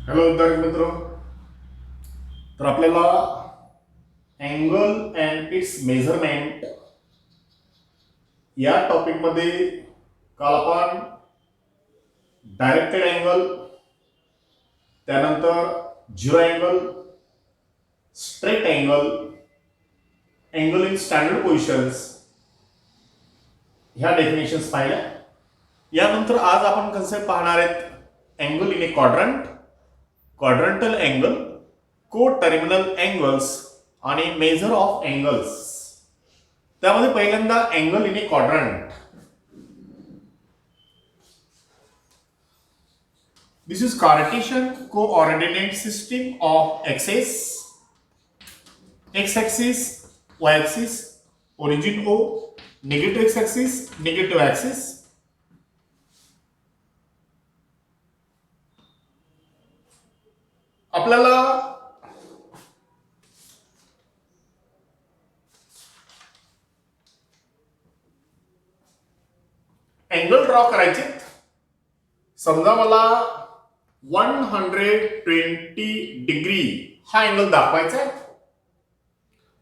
Hello विद्यार्थी मित्र. तर आपल्याला अँगल अँड इट्स मेजरमेंट या टॉपिकमध्ये काल आपण डायरेक्टेड अँगल, त्यानंतर zero angle, straight angle, angle in standard positions ह्या डेफिनेशन्स पाहिल्या. यानंतर आज आपण कन्सेप्ट पाहणार आहेत angle in a quadrant, quadrantal angle, coterminal angles आणि मेजर ऑफ अँगल्स. त्यामध्ये पहिल्यांदा angle in a quadrant. This is Cartesian coordinate system of axes, x-axis, y-axis, origin O, negative x-axis, negative axis. आपल्याला angle draw करायचे. समजा मला 120 degree हा angle दाखवायचा आहे.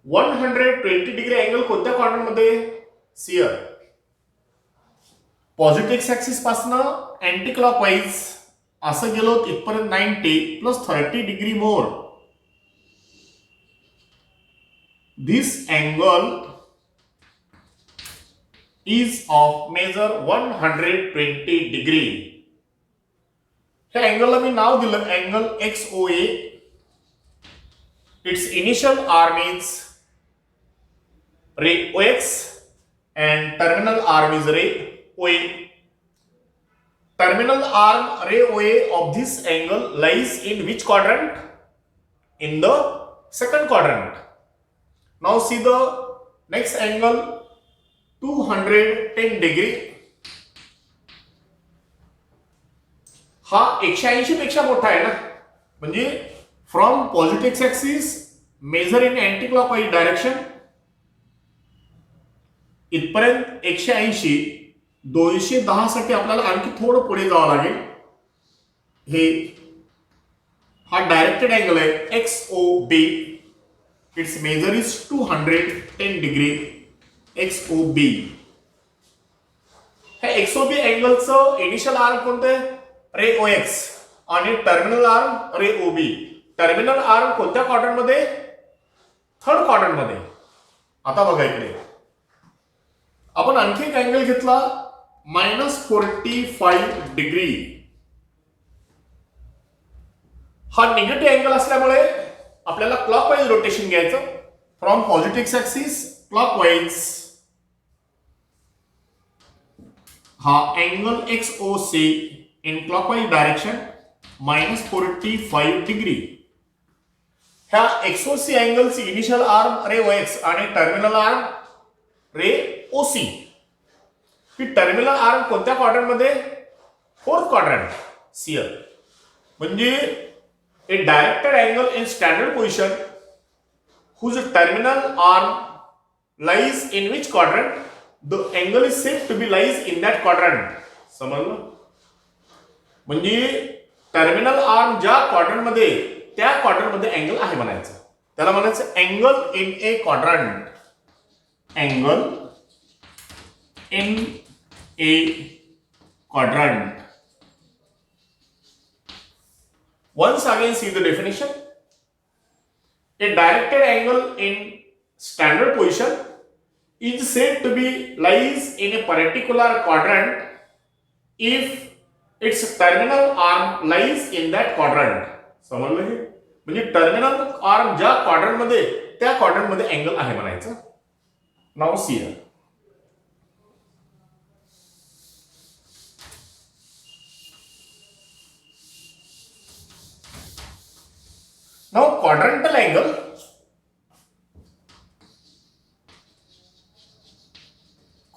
120 डिग्री अँगल कोणत्या क्वाड्रंट मध्ये? सियर. पॉझिटिव्ह एक्स ऍक्सिस पासून अँटी क्लॉकवाईज असं गेलो इथपर्यंत 90 plus 30 degree more. This angle is of measure 120 degree. ह्या अँगलला मी नाव दिलं angle XOA. Its initial arm is ray OX and terminal arm is ray OA. Terminal arm ray OA of this angle lies in which quadrant? In the second quadrant. Now see the next angle 210 degree. हा 180 पेक्षा मोठा आहे ना, म्हणजे from positive x axis measure in anti clockwise direction इथपर्यंत 180. 210 साठी आपल्याला आणखी थोडं पुढे जावं लागेल. हा डायरेक्टेड अँगल आहे XOB. Its measure is 210 degree XOB. ह्या XOB अँगलचं इनिशियल आर्म कोणतं? रे OX आणि terminal arm ray OB. Terminal arm कोणत्या क्वाड्रंट मध्ये? थर्ड क्वाड्रंट मध्ये. आता बघा इकडे आपण आणखी एक अँगल घेतला -45 डिग्री. हा निगेटिव्ह अँगल असल्यामुळे आपल्याला क्लॉकवाईज रोटेशन घ्यायचं. From positive axis clockwise. हा angle XOC in clockwise direction -45 degree. ह्या XOC अँगलची इनिशियल आर्म रे OX आणि टर्मिनल आर्म रे OC. ही टर्मिनल आर्म कोणत्या क्वाड्रंट मध्ये? Fourth quadrant. सियर. म्हणजे a directed angle in standard position whose terminal arm lies in which quadrant? The angle is said to be lies in that quadrant. समजलं? म्हणजे terminal arm ज्या quadrant मध्ये त्या quadrant मध्ये अँगल आहे म्हणायचं. त्याला म्हणायचं angle in a quadrant. Angle in a quadrant. Once again see the definition. A directed angle in standard position is said to be lies in a particular quadrant if its terminal arm lies in that quadrant. समजलं हे? म्हणजे terminal arm ज्या quadrant मध्ये त्या quadrant मध्ये angle आहे म्हणायचं. नाव C. Now quadrantal angle.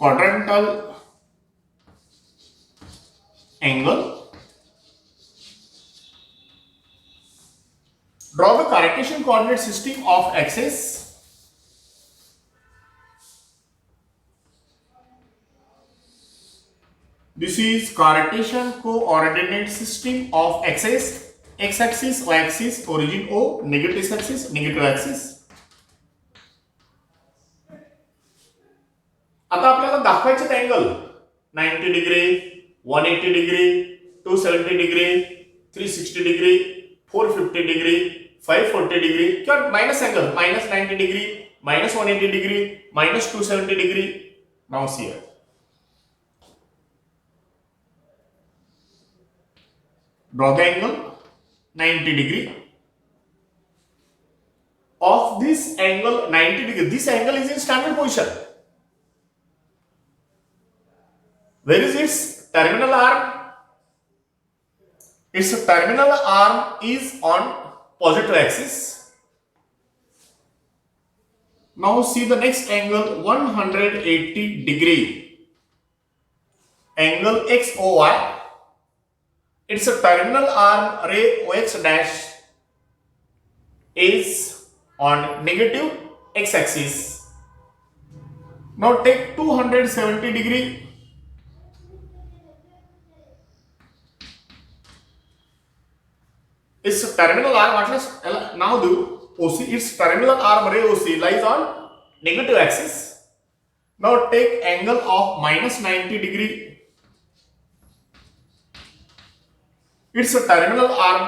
Quadrantal angle. Draw the Cartesian coordinate system of axes. This is Cartesian coordinate system of axes. x axis, y axis, origin O, negative axis, negative axis. आता आपल्याला दाखवायचे angle 90 degree, 180 degree, 270 degree, 360 degree, 450 degree, 540 degree किंवा minus angle minus 90 degree, minus 180 degree, minus 270 degree. Now see here. Draw the angle 90 degree. Of this angle 90 degree, this angle is in standard position. Where is its terminal arm? Its terminal arm is on positive axis. Now see the next angle 180 degree. Angle XOY. Its terminal arm ray OX dash is on negative x axis. Now take 270 degree. Its terminal arm, at least now do OC, its terminal arm ray OC lies on negative axis. Now take angle of minus 90 degree. Its terminal arm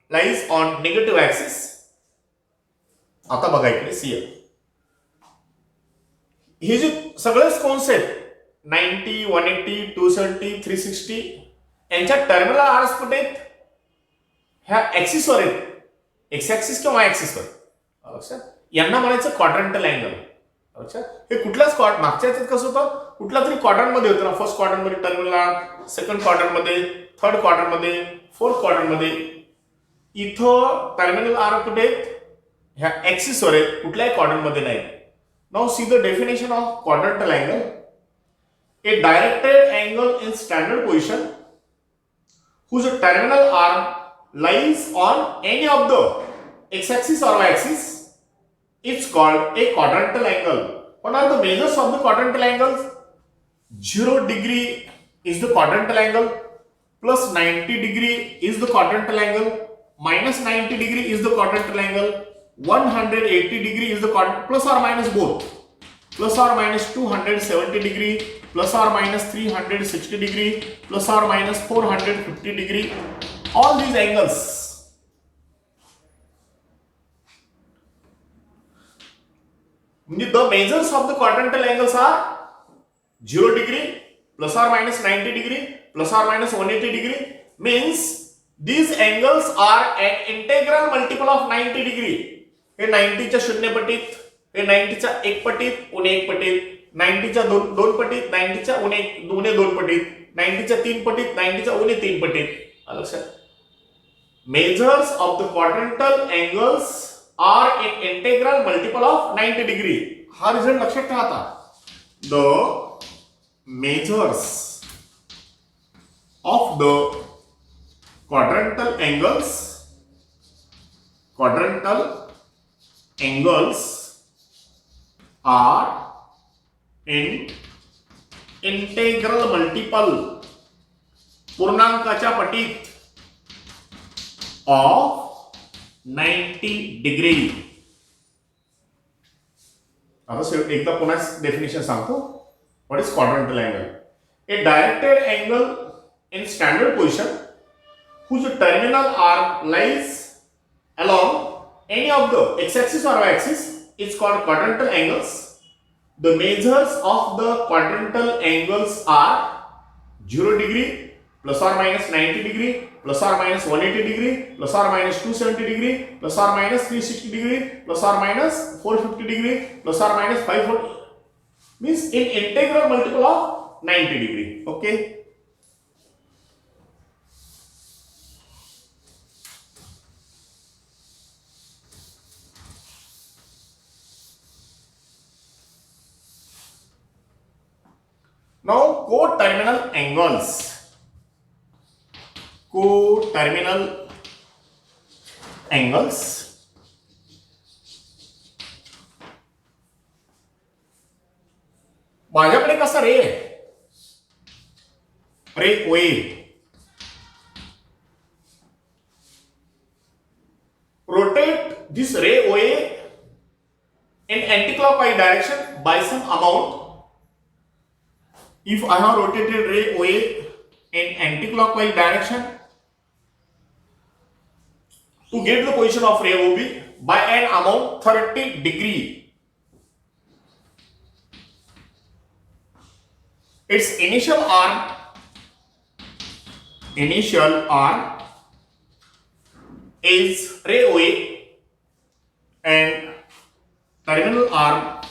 lies on negative axis. आता बघा इकडे C हे जे सगळेच concept 90, 180, 270, 360 यांच्या terminal arms कुठे आहेत? ह्या ऍक्सिस वर आहेत. एक्स ऍक्सिस किंवा वाय ऍक्सिस वर. लक्षात? यांना म्हणायचं क्वाड्रंटल अँगल. लक्षात? हे कुठलाच मागच्या याच्यात कसं होतं? कुठला तरी क्वाड्रंट मध्ये होतं ना. फर्स्ट क्वाड्रंट मध्ये टर्मिनल आर्म, सेकंड क्वाड्रंट मध्ये, थर्ड क्वाड्रंट मध्ये, फोर्थ क्वाड्रंट मध्ये. इथं टर्मिनल आर्म कुठे आहेत? ह्या ऍक्सिस वर आहेत, कुठल्याही क्वाड्रंट मध्ये नाही. Now see the definition of quadrantal angle. A directed angle in standard position whose terminal arm lies on any of the x-axis or y-axis is called a quadrantal angle. What are the measures of the quadrantal angles? 0 degree is the quadrantal angle, plus 90 degree is the quadrantal angle, minus 90 degree is the quadrantal angle, 180 degree is the plus or minus both, plus or minus 270 degree, plus or minus 360 degree, plus or minus 450 degree. All these angles the measures of the quadrantal angles are 0 degree, plus or minus 90 degree, plus or minus 180 degree. Means these angles are an integral multiple of 90 degree. हे 90 च्या शून्य पटीत, हे 90 च्या एक पटीत, उणे एक पटीत, 90 च्या दोन पटीत, 90 च्या उणे दोन पटीत, 90 च्या तीन पटीत, 90 च्या उणे तीन पटीत. लक्षात? Measures of the quadrantal angles are an integral multiple of 90 degree. हा रिझल्ट लक्षात ठेवा आता. The measures of the quadrantal angles are in integral multiple पूर्णांकाच्या पटीत of 90 degree. आता एकदा पुन्हा डेफिनेशन सांगतो. What is quadrantal angle? A directed angle in standard position whose terminal arm lies along any of the x-axis or y-axis is called quadrantal angles. The measures of the quadrantal angles are 0 degree, plus or minus 90 degree, plus or minus 180 degree, plus or minus 270 degree, plus or minus 360 degree, plus or minus 450 degree, plus or minus 540. Means in integral multiple of 90 degree. Okay. Now coterminal angles. Coterminal angles माझ्याकडे कसा रे OA this ray OA in anticlockwise direction by some amount. If I have rotated ray OA in anticlockwise direction to get the position of ray OB by an amount 30 degree, its initial arm is ray OA and terminal arm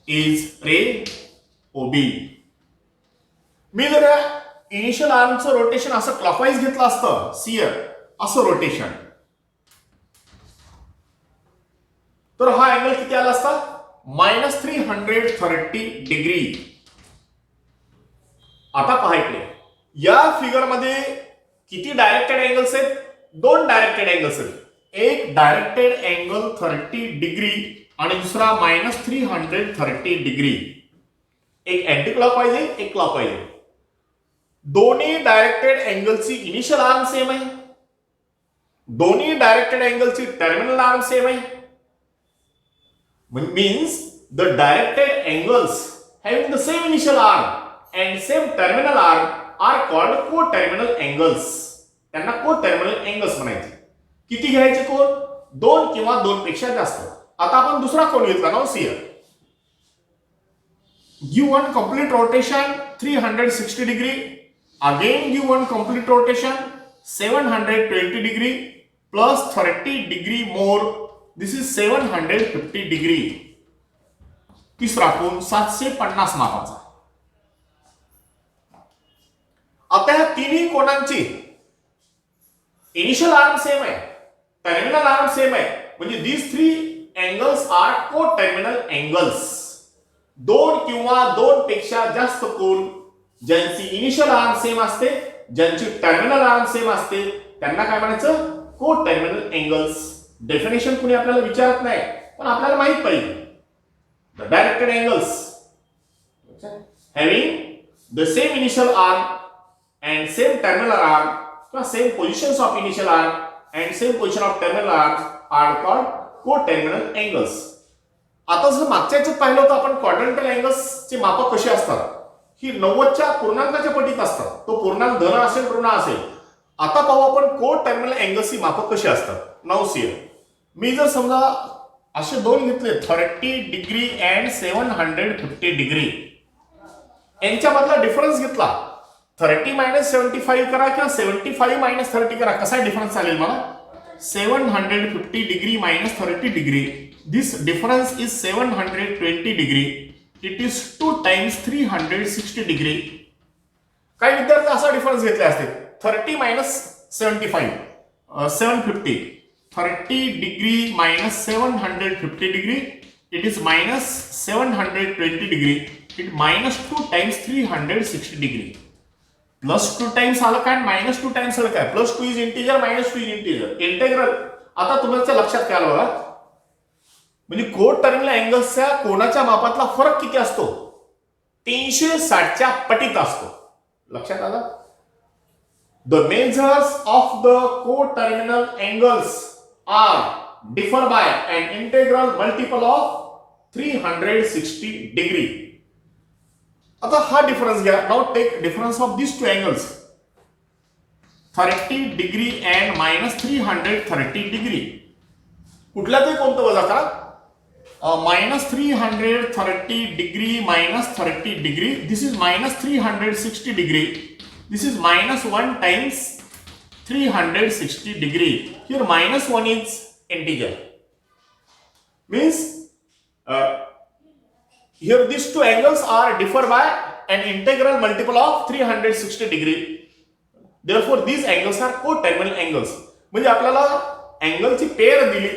is ray OB. मी जर initial आर्मचं rotation असं clockwise घेतलं असतं, shear असं rotation, तर हा angle किती आला असता? -330 डिग्री. आता पहा इकडे या फिगर मध्ये किती डायरेक्टेड अँगल्स आहेत? 2 डायरेक्टेड अँगल्स आहेत. एक डायरेक्टेड अँगल 30 डिग्री आणि दुसरा -330 डिग्री. एक अँटी क्लॉकवाईज आहे, एक क्लॉकवाईज आहे. दोन्ही डायरेक्टेड अँगलची इनिशियल आर्म सेम आहे, दोन्ही डायरेक्टेड अँगलची टर्मिनल आर्म सेम आहे. Means the directed angles having the same initial arm and same terminal arm are called co-terminal angles. त्यांना co-terminal angles म्हणायचे. किती घ्यायचे कोन? 2 किंवा 2 पेक्षा जास्त. आता आपण दुसरा कोन घेतला ना, here. Give one complete rotation 360 degree. Again give one complete rotation 720 degree plus 30 degree more. This is 750 degree. तिसरा कोन 750 मापाचा. आता या तिन्ही कोनांची इनिशियल आर्म सेम आहे, टर्मिनल आर्म सेम आहे, म्हणजे these 3 angles are co-terminal angles. 2 किंवा 2 पेक्षा जास्त कोन ज्यांची इनिशियल आर्म सेम असते, ज्यांची टर्मिनल आर्म सेम असते, त्यांना काय म्हणायचं? को-टर्मिनल एंगल्स. डेफिनेशन कुणी आपल्याला विचारत नाही, पण आपल्याला माहित पाहिजे. The directed angles having the same initial arm and same terminal arm किंवा same positions of initial arm and same position of terminal arm are called coterminal angles. आता जर मागच्या याच्यात पाहिलं होतं आपण क्वाड्रंटल एंगल्सचे माप कसे असतात, ही 90च्या पूर्णांकाच्या पटीत असतात. तो पूर्णांक धन असेल ऋण असेल. आता पाहू आपण को-टर्मिनल एंगल्सची माप कशी असतात. नाउ सी, मी जर समजा असे दोन घेतले 30 डिग्री अँड 750 डिग्री, यांच्यामधला डिफरन्स घेतला, 30 - 75 करा किंवा 75 - 30 करा, कसा डिफरन्स चालेल मला? 750 degree - 30 degree. This difference is 720 degree. It is 2 times 360 degree. काही विद्यार्थी असा डिफरन्स घेतले असते 30 - 75 750. 30 degree minus 750 degree, it is minus 720 degree. It minus 2 times 360 degree. Plus 2 times आलं काय, minus 2 times आलं काय? Plus 2 is integer, minus 2 is integer. Integral. आता तुमच्या लक्षात काय आलं बघा, म्हणजे को-टर्मिनल अँगल्सच्या कोनाच्या मापातला फरक किती असतो? 360च्या पटीत असतो. लक्षात आलं? The measures of the co-terminal angles are differ by an integral multiple of 360 degree. आता हा डिफरन्स घ्या. Now take difference of these two angles 30 degree and -330 degree. कुठला तरी कोणतं वजा करा. -330 degree -30 degree. This is -360 degree. This is -1 times 360 degree. Here -1 is integer. Means here these two angles are differ by an integral multiple of 360 degree. Therefore these angles are co-terminal angles. म्हणजे आपल्याला अँगलची pair दिली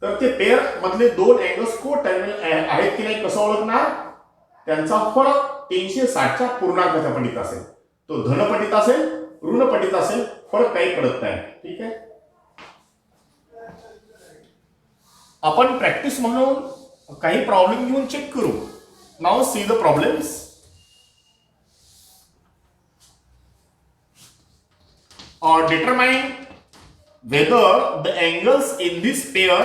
तर ते pair मधले 2 angles को-टर्मिनल आहेत की नाही कसं ओळखणार? त्यांचा फरक 360च्या पूर्णांकाच्या पटीत असेल. तो धनपटीत असेल, ऋणपटीत असेल, फरक काही पडत नाही. ठीक आहे. आपण प्रॅक्टिस म्हणून काही प्रॉब्लेम घेऊन चेक करू. Now see the problems. or determine whether the angles in this pair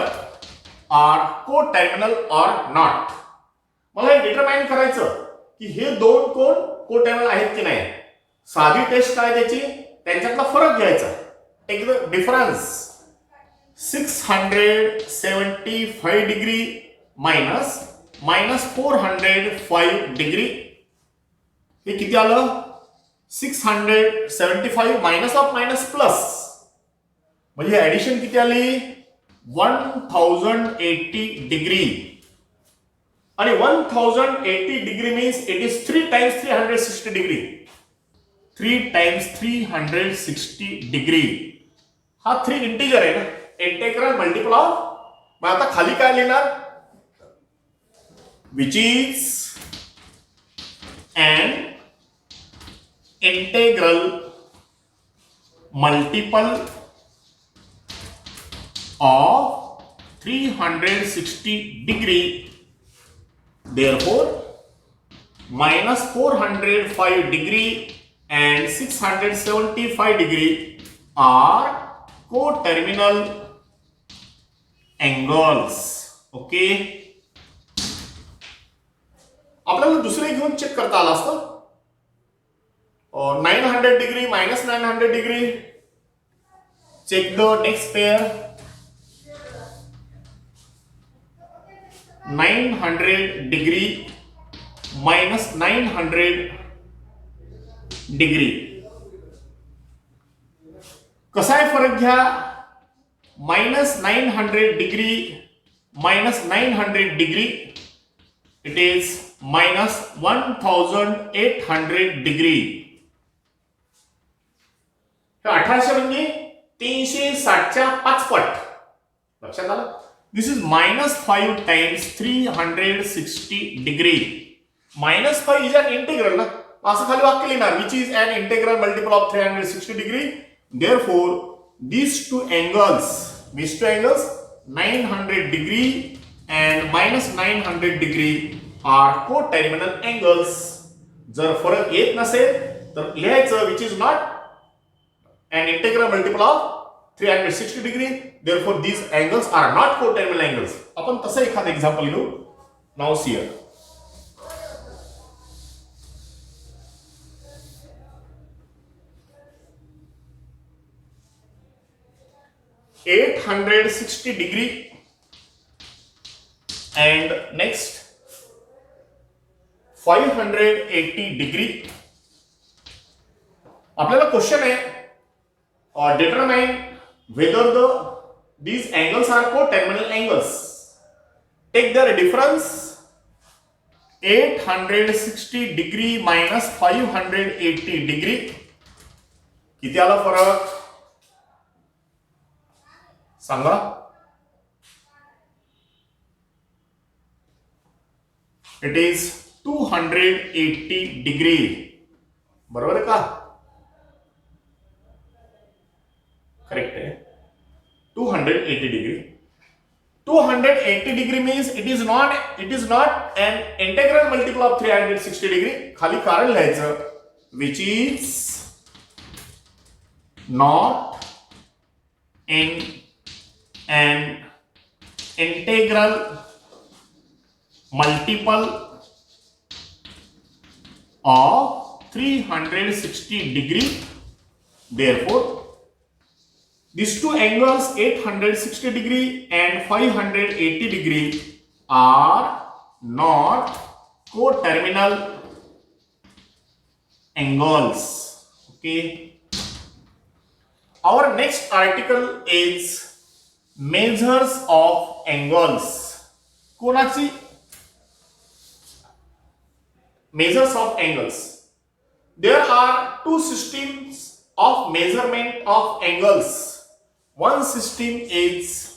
are co-terminal or not. मला हे डिटरमाइन करायचं की हे दोन कोण को-टर्मिनल आहेत की नाही. साधी टेस्ट काय त्याची, त्यांच्यातला फरक घ्यायचा. Take the difference 675 degree minus -405 degree. हे किती आलं, 675 मायनस ऑफ मायनस प्लस, म्हणजे ऍडिशन किती आली, 1080 डिग्री. आणि 1080 degree means it is 3 times 360 degree. 3 times 360 degree. हा 3 इंटिजर आहे ना, इंटेग्रल मल्टिपल ऑफ. मग आता खाली काय लिहिणार, which is an integral multiple of 360 degree. Therefore, -405 degree and 675 degree are co-terminal angles. Okay. आपल्याला दुसरे घेऊन चेक करता आलं असतं. 900 degree minus 900 degree. Check the next pair. 900 degree minus 900 degree. कसा आहे फरक घ्या, -900 degree minus 900 degree it is -1800 degree. 1800 म्हणजे 360च्या 5 पट. लक्षात आलं. This is -5 times 360 degree. -5 is an integral ना, असं खाली वाक्य लिहिणार, which is an integral multiple of 360 degree. Therefore, these two angles 900 degree and -900 degree are co-terminal angles. जर फरक येत नसेल तर लिहायचं which is not an integral multiple of 360 degree. Therefore, these angles are not co-terminal angles. आपण तसं एखादं example घेऊ. Now see here. (860 degree) and next 580 degree. आपल्याला क्वेश्चन आहे, determine whether these angles are co-terminal angles. Take their difference. 860 degree minus 580 degree. किती आला फरक सांगा. It is 280 degree. बरोबर आहे का, करेक्ट है. 280 degree. 280 degree means it is not an integral multiple of 360 degree. खाली कारण लिहायचं, which is not in an integral multiple of 360 degree. Therefore, these two angles 860 degree and 580 degree are not co-terminal angles. Okay. Our next article is measures of angles. कोणाची measures of angles. There are two systems of measurement of angles. One system is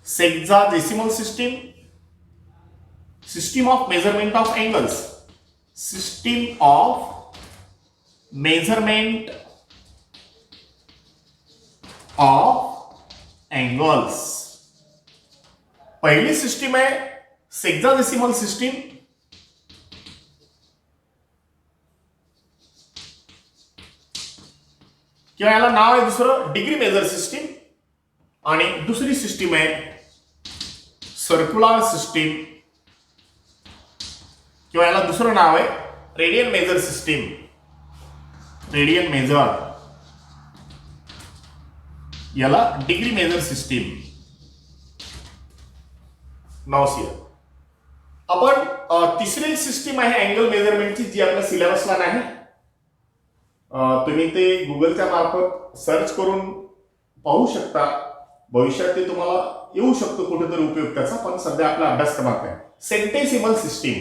sexagesimal system of measurement of angles. System of measurement of angles. पहली system है sexagesimal system. किंवा याला नाव आहे दुसरं degree major system, आणि दुसरी system आहे circular system, किंवा याला दुसरं नाव आहे radian measure system. Radian major, याला डिग्री मेजर सिस्टीम. नावसिया आपण तिसरी सिस्टीम आहे अँगल मेजरमेंटची, जी आपल्या सिलेबसला नाही. तुम्ही ते गुगलच्या मार्फत सर्च करून पाहू शकता. भविष्यात ते तुम्हाला येऊ शकतो कुठेतरी उपयोग त्याचा, पण सध्या आपला अभ्यासक्रमात आहे. सेंटेसिमल सिस्टीम,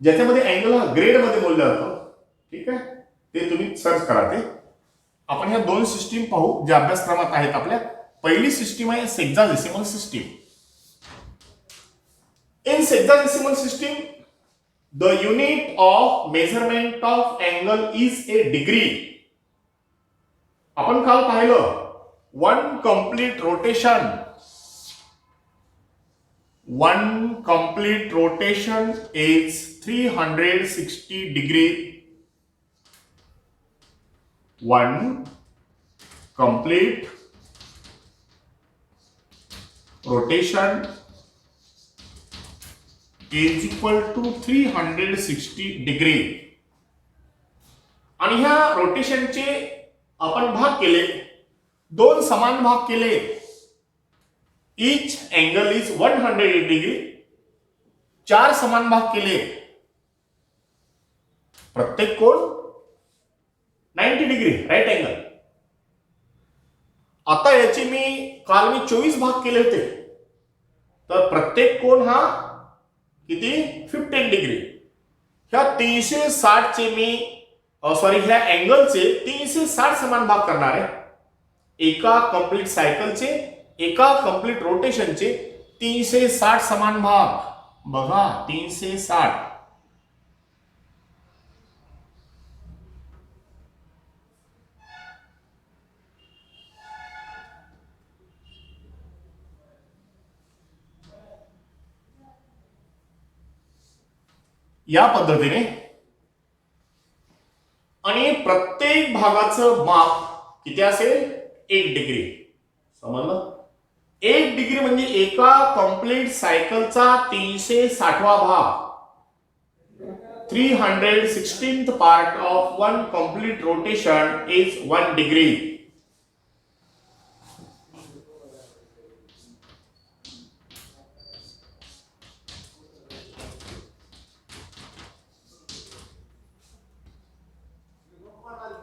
ज्याच्यामध्ये अँगल हा ग्रेडमध्ये मोजला जातो. ठीक आहे, ते तुम्ही सर्च करा. ते आपण ह्या दोन सिस्टीम पाहू ज्या अभ्यासक्रमात आहेत आपल्या. पहिली सिस्टीम आहे sexagesimal system. In sexagesimal system, the unit of measurement of angle is a degree. आपण काल पाहिलं one complete rotation is 360 degree. One complete rotation is equal to 360 degree. आणि ह्या रोटेशनचे आपण भाग केले, दोन समान भाग केले. Each angle is 100 degree. चार समान भाग केले, प्रत्येक कोण 90 डिग्री राईट अँगल. आता याचे काल मी 24 भाग केले होते, तर प्रत्येक कोण हा किती 15 डिग्री. ह्या 360 चे ह्या अँगलचे 360 समान भाग करणार आहे. एका कंप्लीट सायकलचे, एका कंप्लीट रोटेशनचे 360 समान भाग. बघा 360. या पद्धतीने, आणि प्रत्येक भागाचं माप किती असेल 1 डिग्री. समजलं? 1 डिग्री म्हणजे एका कंप्लीट सायकलचा 360वा भाग. 316th part of one complete rotation is 1 degree.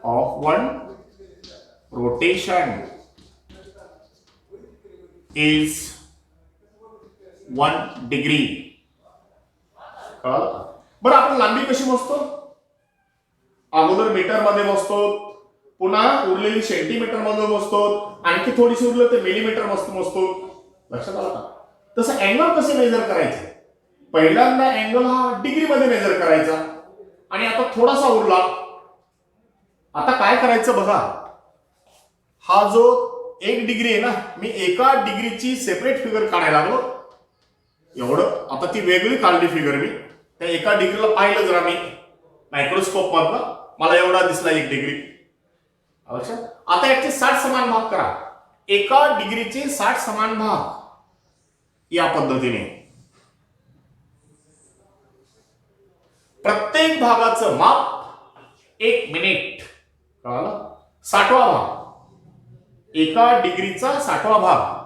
Of one rotation is 1 degree. बरं, आपण लांबी कशी मोजतो? अगोदर मीटर मध्ये मोजतो, पुन्हा उरलेली सेंटीमीटर मध्ये मोजतो, आणखी थोडीशी उरलं तर मिलीमीटर मोजतो. लक्षात आलं का? तसं अँगल कसे मेजर करायचे? पहिल्यांदा अँगल हा डिग्री मध्ये मेजर करायचा, आणि आता थोडासा उरला. आता काय करायचं बघा, हा जो 1 डिग्री आहे ना, मी एका डिग्रीची सेपरेट फिगर काढायला लागलो. एवढं आता ती वेगळी काढली फिगर मी. त्या एका डिग्रीला पाहिलं जरा मी मायक्रोस्कोप मधनं, मला एवढा दिसला 1 डिग्री. आता याचे 60 समान भाग करा. एका डिग्रीचे 60 समान भाग. या पद्धतीने प्रत्येक भागाचं माप 1 मिनिट. कळालं? 60वा भाग, एका डिग्रीचा 60वा भाग.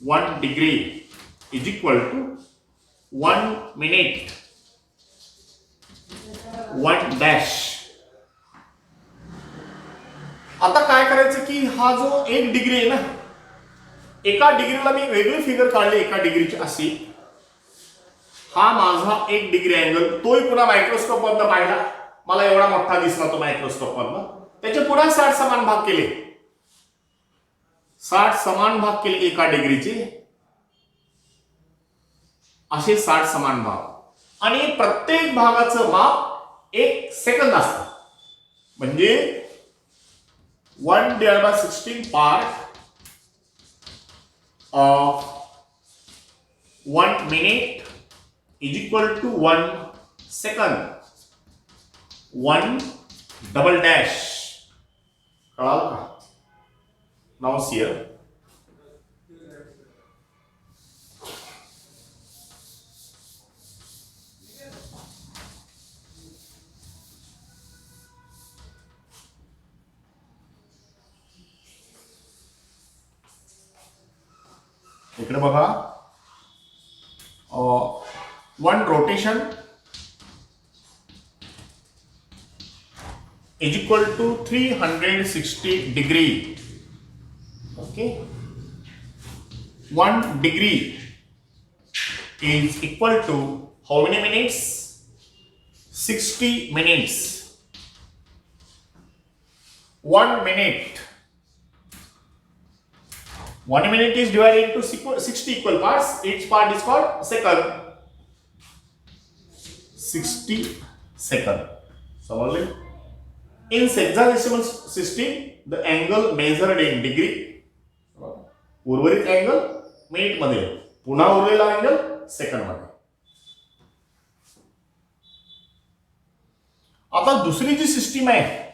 One degree is equal to 1 minute 1 dash. आता काय करायचं की हा जो 1 डिग्री आहे ना, एका डिग्रीला मी वेगळी फिगर काढली एका डिग्रीची अशी. हा माझा 1 डिग्री अँगल, तोही पुन्हा मायक्रोस्कोप मधनं पाहिला, मला एवढा मोठा दिसला तो मायक्रोस्कोप मधनं. त्याचे पुन्हा 60 समान भाग केले. 60 समान भाग केले एका डिग्रीचे, असे 60 समान भाग. आणि प्रत्येक भागाचं माप 1 सेकंद असतं. म्हणजे 1/16 part of 1 minute is equal to 1 second. 1 double dash. कळाल का? Now see here. इकडे बघा, 1 rotation is equal to 360 degree. Okay, 1 degree is equal to how many minutes? 60 minutes. 1 minute. 1 minute is divided into 60 equal parts. Each part is called second. 60 second. समझले? In hexadecimal system, the angle measured in degree. उर्वरित angle minute मध्ये, पुन्हा उरलेला angle second मध्ये. आता दुसरी जी system आहे,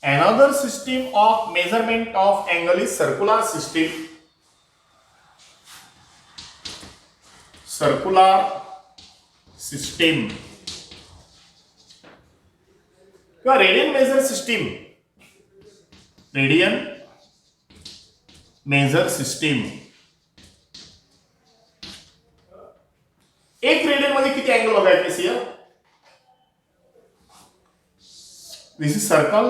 another system of measurement of angle is circular system. Circular system किंवा radian measure system. Radian measure system. एक रेडियन मध्ये किती अँगल बघायचे सियर? This is circle.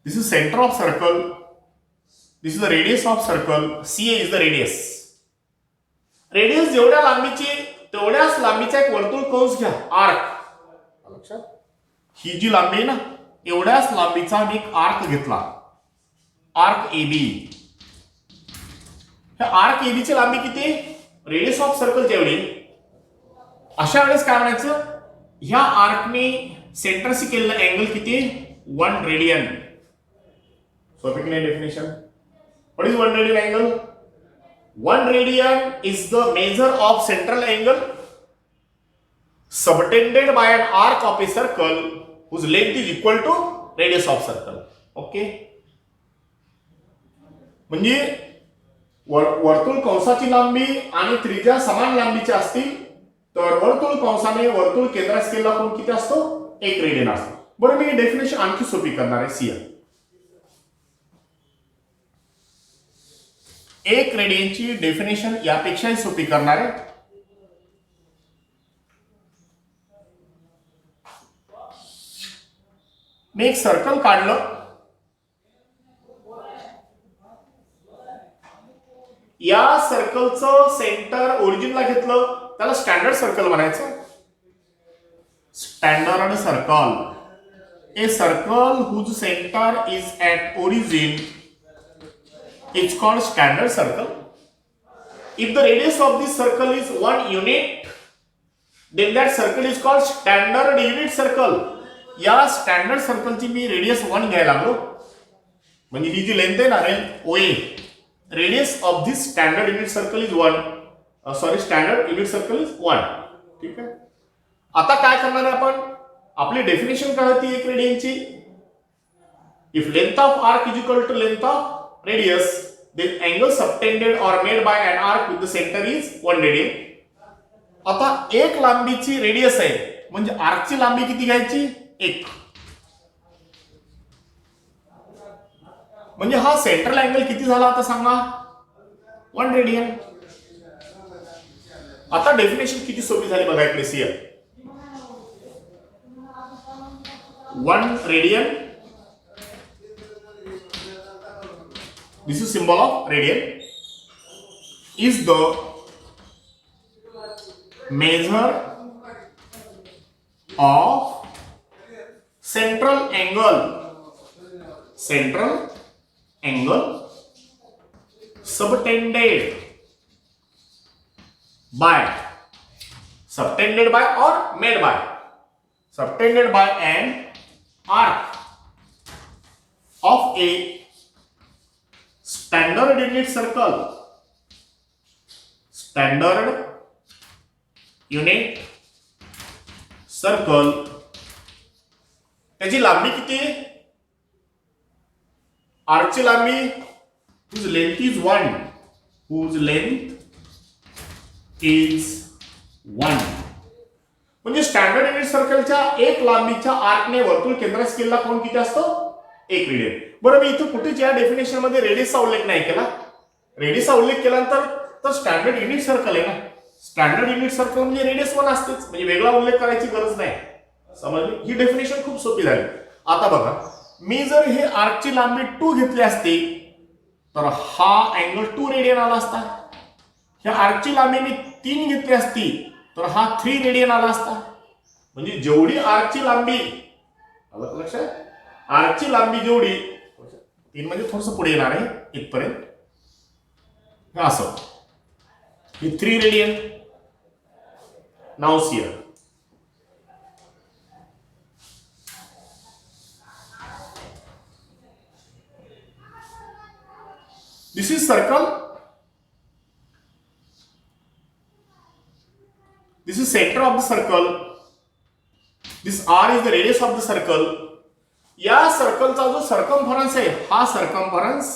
This is center of circle. This is the radius of circle. CA is the radius. Radius जेवढ्या लांबीची तेवढ्याच लांबीचा एक वर्तुळ कंस घ्या, आर्क. लक्षात? ही जी लांबी आहे ना, एवढ्याच लांबीचा मी एक आर्क घेतला, आर्क AB. ह्या आर्क AB ची लांबी किती? रेडियस ऑफ सर्कलच्या एवढी. अशा वेळेस काय म्हणायचं? ह्या आर्कने सेंटरशी केलेला अँगल किती? 1 रेडियन. सोपी की नाही definition? What is 1 radian angle? 1 radian is the measure of central angle subtended by an arc of a circle whose length is equal to radius of circle. Okay? म्हणजे वर्तुळ कंसाची लांबी आणि त्रिज्या समान लांबीची असतील तर वर्तुळ कंसाने वर्तुळ केंद्रास केलेला कोण किती असतो? 1 रेडियन असतो. बरं, मी डेफिनेशन आणखी सोपी करणार आहे. सिया, 1 रेडियनची डेफिनेशन यापेक्षाही सोपी करणार आहे. मी एक सर्कल काढलं. या सर्कलचं सेंटर ओरिजिनला घेतलं, त्याला स्टँडर्ड सर्कल म्हणायचं. Standard circle. A circle whose centre is at origin is called standard circle. If the radius of this circle is 1 unit, then that circle is called standard unit circle. या standard सर्कलची मी radius 1 घ्यायला लागलो, म्हणजे ही जी length आहे ना OA, radius of this standard unit circle is 1. Sorry, standard unit circle is 1. ठीक आहे. आता काय करणार आहे आपण? आपली डेफिनेशन काय होती 1 रेडियनची? If length of arc is equal to length of radius, then angle subtended or made by an arc with the center is 1 radian. आता एक लांबीची रेडियस आहे, म्हणजे आर्कची लांबी किती घ्यायची? 1. म्हणजे हा सेंट्रल अँगल किती झाला आता सांगा? 1 रेडियन. आता डेफिनेशन किती सोपी झाली बघा इकडे. सियर, 1 radian. This is symbol of radian, is the measure of central angle subtended by or made by, subtended by an arc of a standard unit circle, standard unit circle, त्याची लांबी किती आहे? आर्कची लांबी whose length is 1, whose length is 1. म्हणजे standard unit सर्कलच्या एक लांबीच्या आर्कने वर्तुळ केंद्रास केलेला कोन किती असतो? 1 रेडियन. बरं, मी इथं कुठेच या डेफिनेशन मध्ये रेडियसचा उल्लेख नाही केला. रेडियसचा उल्लेख केल्यानंतर स्टँडर्ड युनिट सर्कल आहे ना. स्टँडर्ड युनिट सर्कल म्हणजे रेडियस 1 असतेच, म्हणजे वेगळा उल्लेख करायची गरज नाही. समजली? ही डेफिनेशन खूप सोपी झाली. आता बघा, मी जर हे आर्कची लांबी 2 घेतली असती तर हा अँगल 2 रेडियन आला असता. ह्या आर्कची लांबी मी 3 घेतली असती तर हा 3 रेडियन आला असता. म्हणजे जेवढी आर्कची लांबी, आलं लक्षात? आर्कची लांबी जेवढी, 3 म्हणजे थोडस पुढे येणार आहे इथपर्यंत, असं हे 3 radian. Now see here, this is circle, this is center of the circle, this r is the radius of the circle. या सर्कलचा जो सर्कम्फरन्स आहे, हा सर्कम्फरन्स